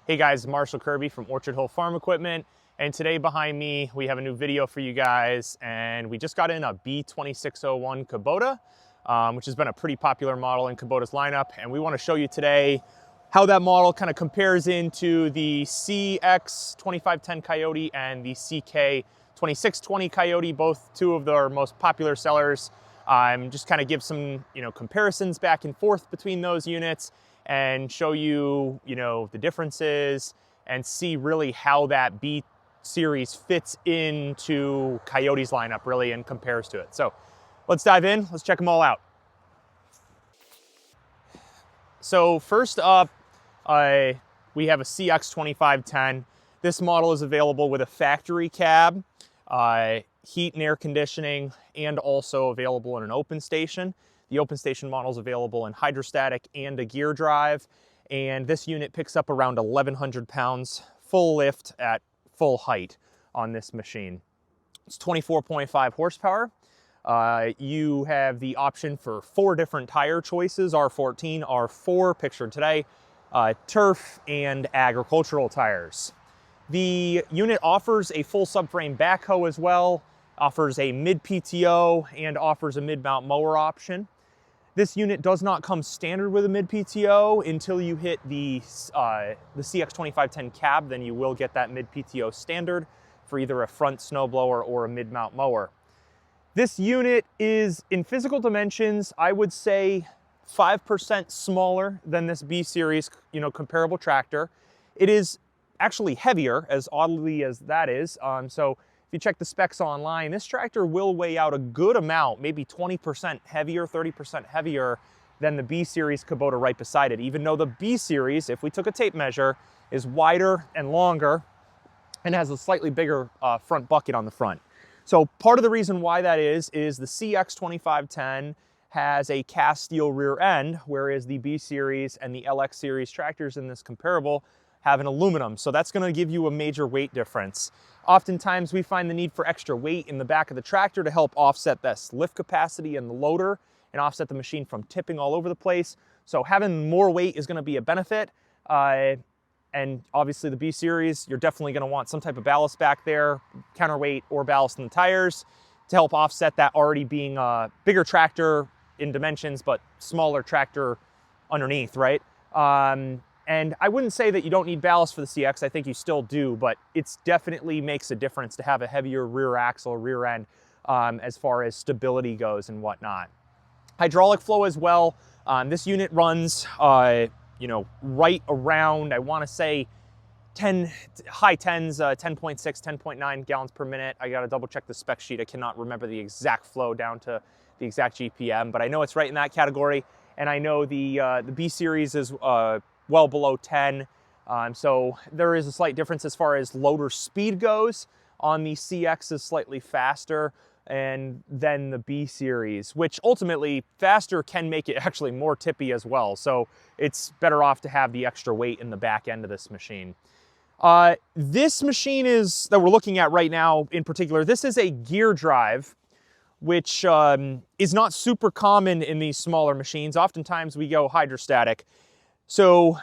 Hey guys, Marshall Kirby from Orchard Hill Farm Equipment, and today behind me we have a new video for you guys, and we just got in a B2601 Kubota, which has been a pretty popular model in Kubota's lineup, and we want to show you today how that model kind of compares into the CX2510 Kioti and the CK2620 Kioti, both two of our most popular sellers. Just kind of give some comparisons back and forth between those units, and show you, the differences and see really how that B series fits into Kioti's lineup really and compares to it. So let's dive in, let's check them all out. So first up, we have a CX2510. This model is available with a factory cab, heat and air conditioning, and also available in an open station. The open station model is available in hydrostatic and a gear drive, and this unit picks up around 1,100 pounds full lift at full height on this machine. It's 24.5 horsepower. You have the option for 4 different tire choices, R14, R4, pictured today, turf and agricultural tires. The unit offers a full subframe backhoe as well, offers a mid-PTO, and offers a mid-mount mower option. This unit does not come standard with a mid-PTO until you hit the CX2510 cab, then you will get that mid-PTO standard for either a front snowblower or a mid-mount mower. This unit is, in physical dimensions, I would say 5% smaller than this B series, comparable tractor. It is actually heavier, as oddly as that is. So if you check the specs online, this tractor will weigh out a good amount, maybe 20% heavier, 30% heavier than the B series Kubota right beside it, even though the B series, if we took a tape measure, is wider and longer and has a slightly bigger front bucket on the front. So part of the reason why that is the CX2510 has a cast steel rear end, whereas the B series and the LX series tractors in this comparable have an aluminum. So that's gonna give you a major weight difference. Oftentimes we find the need for extra weight in the back of the tractor to help offset this lift capacity in the loader and offset the machine from tipping all over the place. So having more weight is gonna be a benefit. And obviously the B series, you're definitely gonna want some type of ballast back there, counterweight or ballast in the tires to help offset that already being a bigger tractor in dimensions, but smaller tractor underneath, right? And I wouldn't say that you don't need ballast for the CX, I think you still do, but it's definitely makes a difference to have a heavier rear axle, rear end, as far as stability goes and whatnot. Hydraulic flow as well. This unit runs, right around, I wanna say high 10s, 10.6, 10.9 gallons per minute. I gotta double check the spec sheet. I cannot remember the exact flow down to the exact GPM, but I know it's right in that category. And I know the B series is well below 10. So there is a slight difference as far as loader speed goes. On the CX is slightly faster and then the B series, which ultimately faster can make it actually more tippy as well. So it's better off to have the extra weight in the back end of this machine. This machine that we're looking at right now in particular, this is a gear drive, which is not super common in these smaller machines. Oftentimes we go hydrostatic. So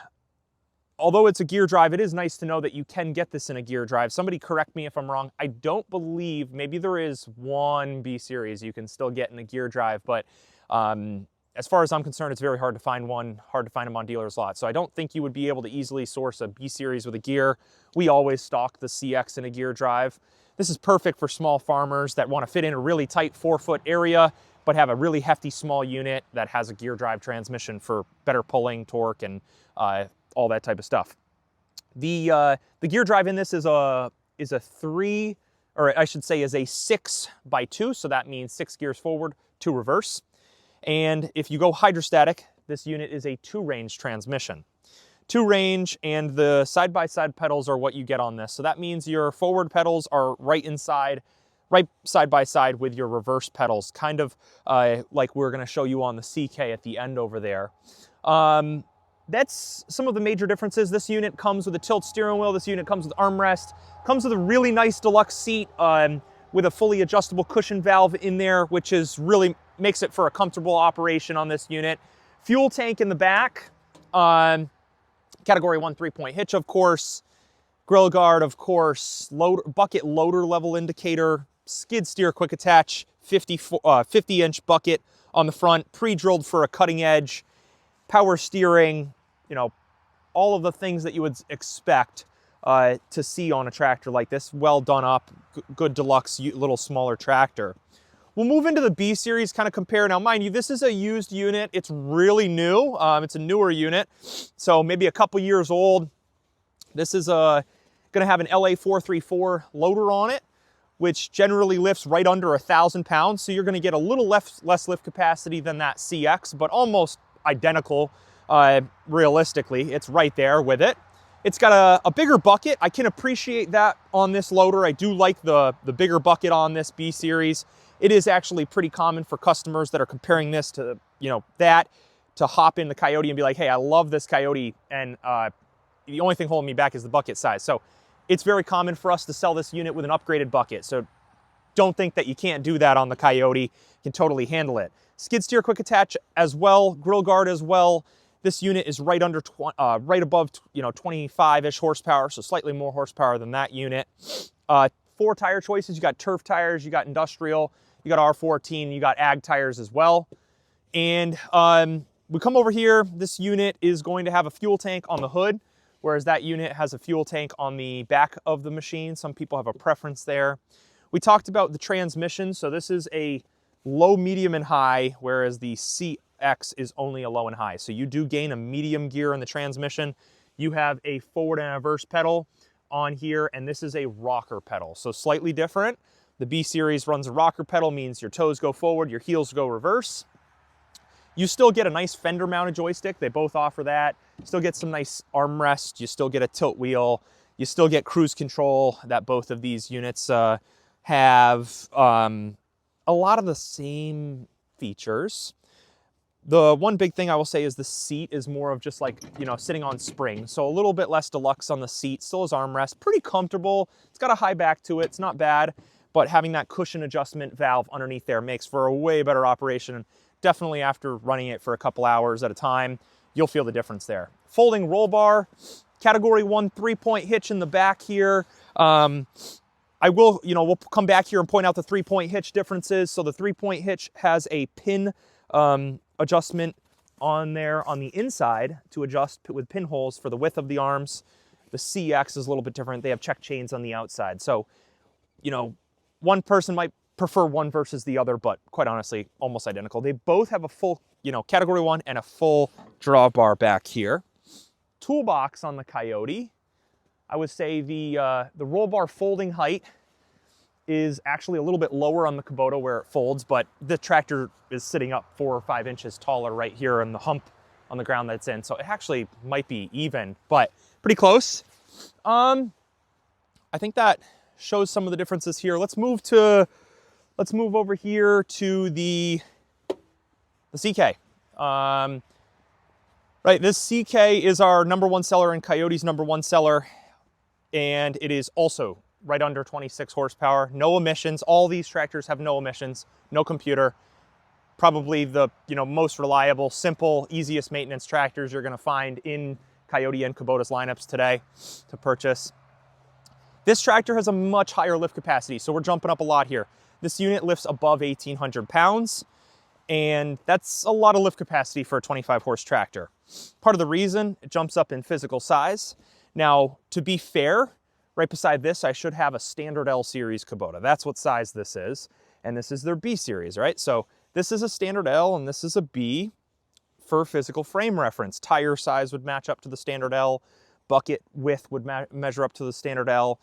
although it's a gear drive, it is nice to know that you can get this in a gear drive. Somebody correct me if I'm wrong. I don't believe, maybe there is one B series you can still get in a gear drive, but as far as I'm concerned, it's very hard to find them on dealer's lot. So I don't think you would be able to easily source a B series with a gear. We always stock the CX in a gear drive. This is perfect for small farmers that want to fit in a really tight 4-foot area, but have a really hefty small unit that has a gear drive transmission for better pulling, torque, and all that type of stuff. The gear drive in this is a 3, or I should say is a 6x2, so that means 6 gears forward, 2 reverse. And if you go hydrostatic, this unit is a 2-range transmission. 2-range, and the side-by-side pedals are what you get on this. So that means your forward pedals are right side by side with your reverse pedals, kind of like we're gonna show you on the CK at the end over there. That's some of the major differences. This unit comes with a tilt steering wheel. This unit comes with armrest. Comes with a really nice deluxe seat with a fully adjustable cushion valve in there, which is really makes it for a comfortable operation on this unit. Fuel tank in the back. Category 1 3-point hitch, of course. Grill guard, of course. Bucket loader level indicator. Skid steer quick attach. 50-inch bucket on the front. Pre-drilled for a cutting edge. Power steering. You know, all of the things that you would expect to see on a tractor like this. Well done up. Good deluxe, little smaller tractor. We'll move into the B series, kind of compare. Now, mind you, this is a used unit. It's really new. It's a newer unit, so maybe a couple years old. This is going to have an LA434 loader on it, which generally lifts right under 1,000 pounds. So you're going to get a little less lift capacity than that CX, but almost identical realistically. It's right there with it. It's got a bigger bucket. I can appreciate that on this loader. I do like the bigger bucket on this B series. It is actually pretty common for customers that are comparing this to, that, to hop in the Kioti and be like, hey, I love this Kioti, and the only thing holding me back is the bucket size. So it's very common for us to sell this unit with an upgraded bucket. So don't think that you can't do that on the Kioti. You can totally handle it. Skid steer quick attach as well, grill guard as well. This unit is right above 25-ish horsepower, so slightly more horsepower than that unit. 4 tire choices. You got turf tires, you got industrial, you got R14, you got ag tires as well. And we come over here. This unit is going to have a fuel tank on the hood, whereas that unit has a fuel tank on the back of the machine. Some people have a preference there. We talked about the transmission. So this is a low, medium, and high, whereas the CX is only a low and high. So you do gain a medium gear in the transmission. You have a forward and reverse pedal on here, and this is a rocker pedal. So slightly different. The B series runs a rocker pedal, means your toes go forward, your heels go reverse. You still get a nice fender mounted joystick. They both offer that. You still get some nice armrest. You still get a tilt wheel. You still get cruise control that both of these units have. A lot of the same features. The one big thing I will say is the seat is more of just like, sitting on springs. So a little bit less deluxe on the seat, still has armrest, pretty comfortable. It's got a high back to it, it's not bad, but having that cushion adjustment valve underneath there makes for a way better operation. Definitely after running it for a couple hours at a time, you'll feel the difference there. Folding roll bar, category 1 3-point hitch in the back here. I will, we'll come back here and point out the 3-point hitch differences. So the 3-point hitch has a pin adjustment on there on the inside to adjust with pinholes for the width of the arms. The CX is a little bit different. They have check chains on the outside. So, one person might prefer one versus the other, but quite honestly, almost identical. They both have a full, category 1 and a full drawbar back here. Toolbox on the Kioti. I would say the roll bar folding height is actually a little bit lower on the Kubota where it folds, but the tractor is sitting up 4 or 5 inches taller right here in the hump on the ground that's in. So it actually might be even, but pretty close. I think that shows some of the differences here. Let's move over here to the CK. Right, this CK is our #1 seller and Kioti's #1 seller, and it is also right under 26 horsepower, no emissions. All these tractors have no emissions, no computer. Probably the most reliable, simple, easiest maintenance tractors you're going to find in Kioti and Kubota's lineups today to purchase. This tractor has a much higher lift capacity, so we're jumping up a lot here. This unit lifts above 1,800 pounds, and that's a lot of lift capacity for a 25 horse tractor. Part of the reason it jumps up in physical size. Now, to be fair, right beside this, I should have a standard L series Kubota. That's what size this is, and this is their B series, right? So this is a standard L and this is a B for physical frame reference. Tire size would match up to the standard L. Bucket width would measure up to the standard L.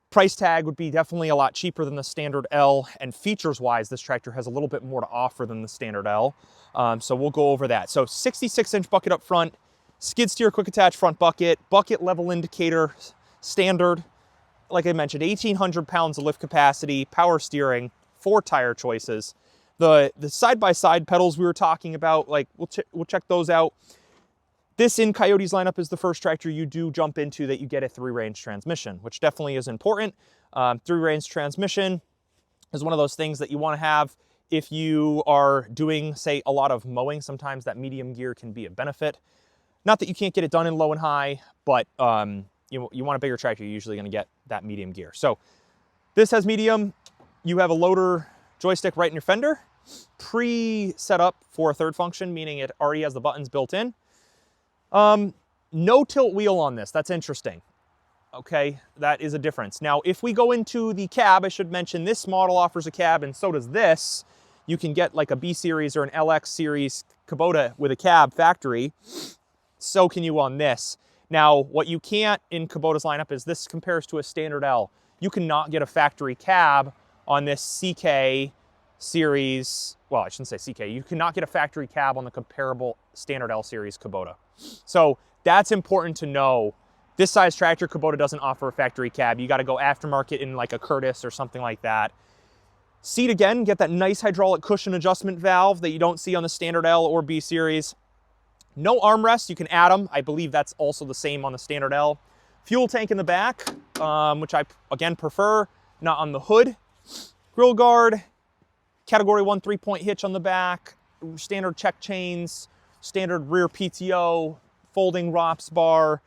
Price tag would be definitely a lot cheaper than the standard L, and features-wise, this tractor has a little bit more to offer than the standard L. So we'll go over that. So 66-inch bucket up front, skid steer quick attach front bucket, bucket level indicator standard. Like I mentioned, 1,800 pounds of lift capacity, power steering, 4 tire choices. The side-by-side pedals we were talking about, like we'll check those out. This in Kioti's lineup is the first tractor you do jump into that you get a 3-range transmission, which definitely is important. 3-range transmission is one of those things that you want to have if you are doing, say, a lot of mowing. Sometimes that medium gear can be a benefit. Not that you can't get it done in low and high, but you want a bigger tractor, you're usually going to get that medium gear. So this has medium. You have a loader joystick right in your fender, pre-set up for a third function, meaning it already has the buttons built in. No tilt wheel on this. That's interesting. Okay, that is a difference. Now, if we go into the cab, I should mention this model offers a cab, and so does this. You can get like a B series or an LX series Kubota with a cab factory. So can you on this. Now, what you can't in Kubota's lineup is this compares to a standard L. You cannot get a factory cab on this CK series. Well, I shouldn't say CK. You cannot get a factory cab on the comparable standard L series Kubota. So that's important to know. This size tractor, Kubota doesn't offer a factory cab. You got to go aftermarket in like a Curtis or something like that. Seat again, get that nice hydraulic cushion adjustment valve that you don't see on the standard L or B series. No armrests, you can add them. I believe that's also the same on the standard L. Fuel tank in the back, which I, again, prefer, not on the hood. Grill guard, category 1 3-point hitch on the back, standard check chains, standard rear PTO, folding ROPS bar.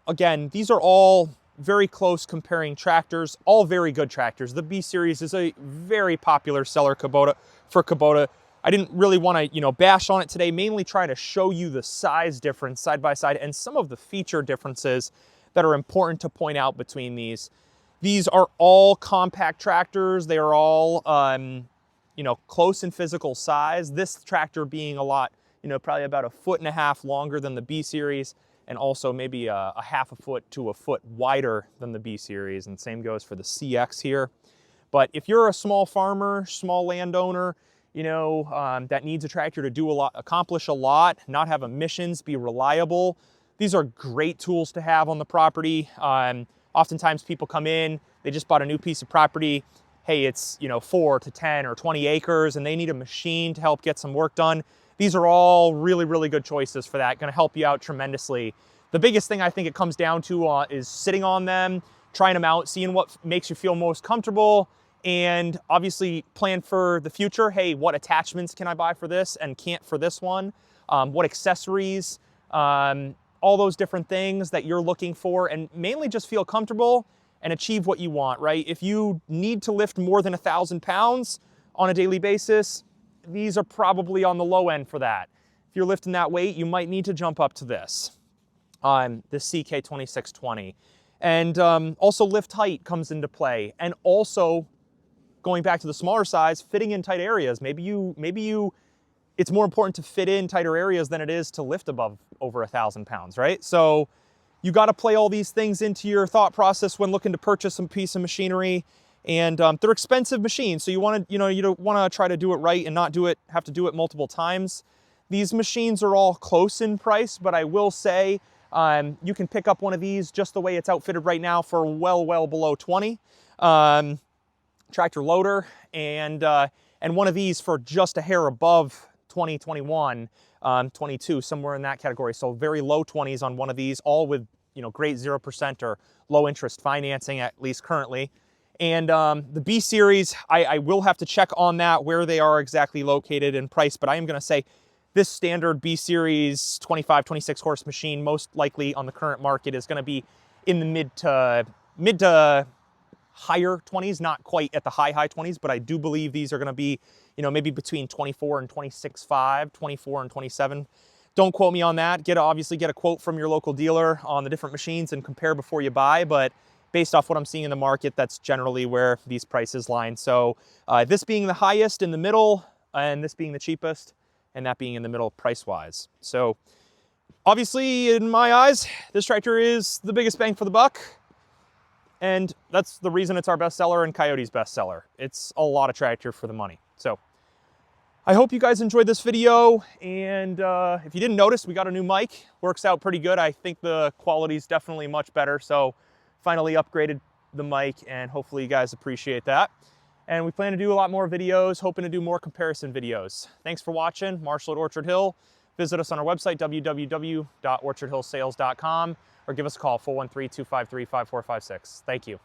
Again, these are all very close comparing tractors, all very good tractors. The B series is a very popular seller for Kubota. I didn't really want to, bash on it today, mainly trying to show you the size difference side by side and some of the feature differences that are important to point out between these. These are all compact tractors. They are all, close in physical size. This tractor being a lot, probably about 1.5 feet longer than the B series, and also maybe a 1/2 foot to a foot wider than the B series. And same goes for the CX here. But if you're a small farmer, small landowner, that needs a tractor to accomplish a lot, not have emissions, be reliable, these are great tools to have on the property. Oftentimes people come in, they just bought a new piece of property. Hey, it's 4 to 10 or 20 acres, and they need a machine to help get some work done. These are all really, really good choices for that. Going to help you out tremendously. The biggest thing I think it comes down to is sitting on them, trying them out, seeing what makes you feel most comfortable, and obviously plan for the future. Hey, what attachments can I buy for this and can't for this one? What accessories, all those different things that you're looking for, and mainly just feel comfortable and achieve what you want, right? If you need to lift more than 1,000 pounds on a daily basis, these are probably on the low end for that. If you're lifting that weight, you might need to jump up to this CK2620. And also lift height comes into play. And also, going back to the smaller size, fitting in tight areas. It's more important to fit in tighter areas than it is to lift over 1,000 pounds, right? So you got to play all these things into your thought process when looking to purchase some piece of machinery. And they're expensive machines, so you want to, you don't want to try to do it right and not have to do it multiple times. These machines are all close in price, but I will say you can pick up one of these just the way it's outfitted right now for well below 20. Tractor loader and one of these for just a hair above 20, 21, 22, somewhere in that category. So very low 20s on one of these, all with great 0% or low interest financing, at least currently. And the B series, I will have to check on that, where they are exactly located in price, but I am going to say this standard B series 25, 26 horse machine, most likely on the current market, is going to be in the mid to higher 20s, not quite at the high 20s, but I do believe these are going to be, maybe between 24 and 26.5, 24 and 27. Don't quote me on that. Obviously get a quote from your local dealer on the different machines and compare before you buy, but based off what I'm seeing in the market, that's generally where these prices line. So this being the highest in the middle, and this being the cheapest, and that being in the middle price-wise. So obviously, in my eyes, this tractor is the biggest bang for the buck, and that's the reason it's our best seller and Kiot's best seller. It's a lot of tractor for the money. So I hope you guys enjoyed this video, and if you didn't notice, we got a new mic. Works out pretty good. I think the quality's definitely much better, so finally upgraded the mic, and hopefully you guys appreciate that. And we plan to do a lot more videos, hoping to do more comparison videos. Thanks for watching. Marshall at Orchard Hill. Visit us on our website, www.orchardhillsales.com, or give us a call, 413-253-5456. Thank you.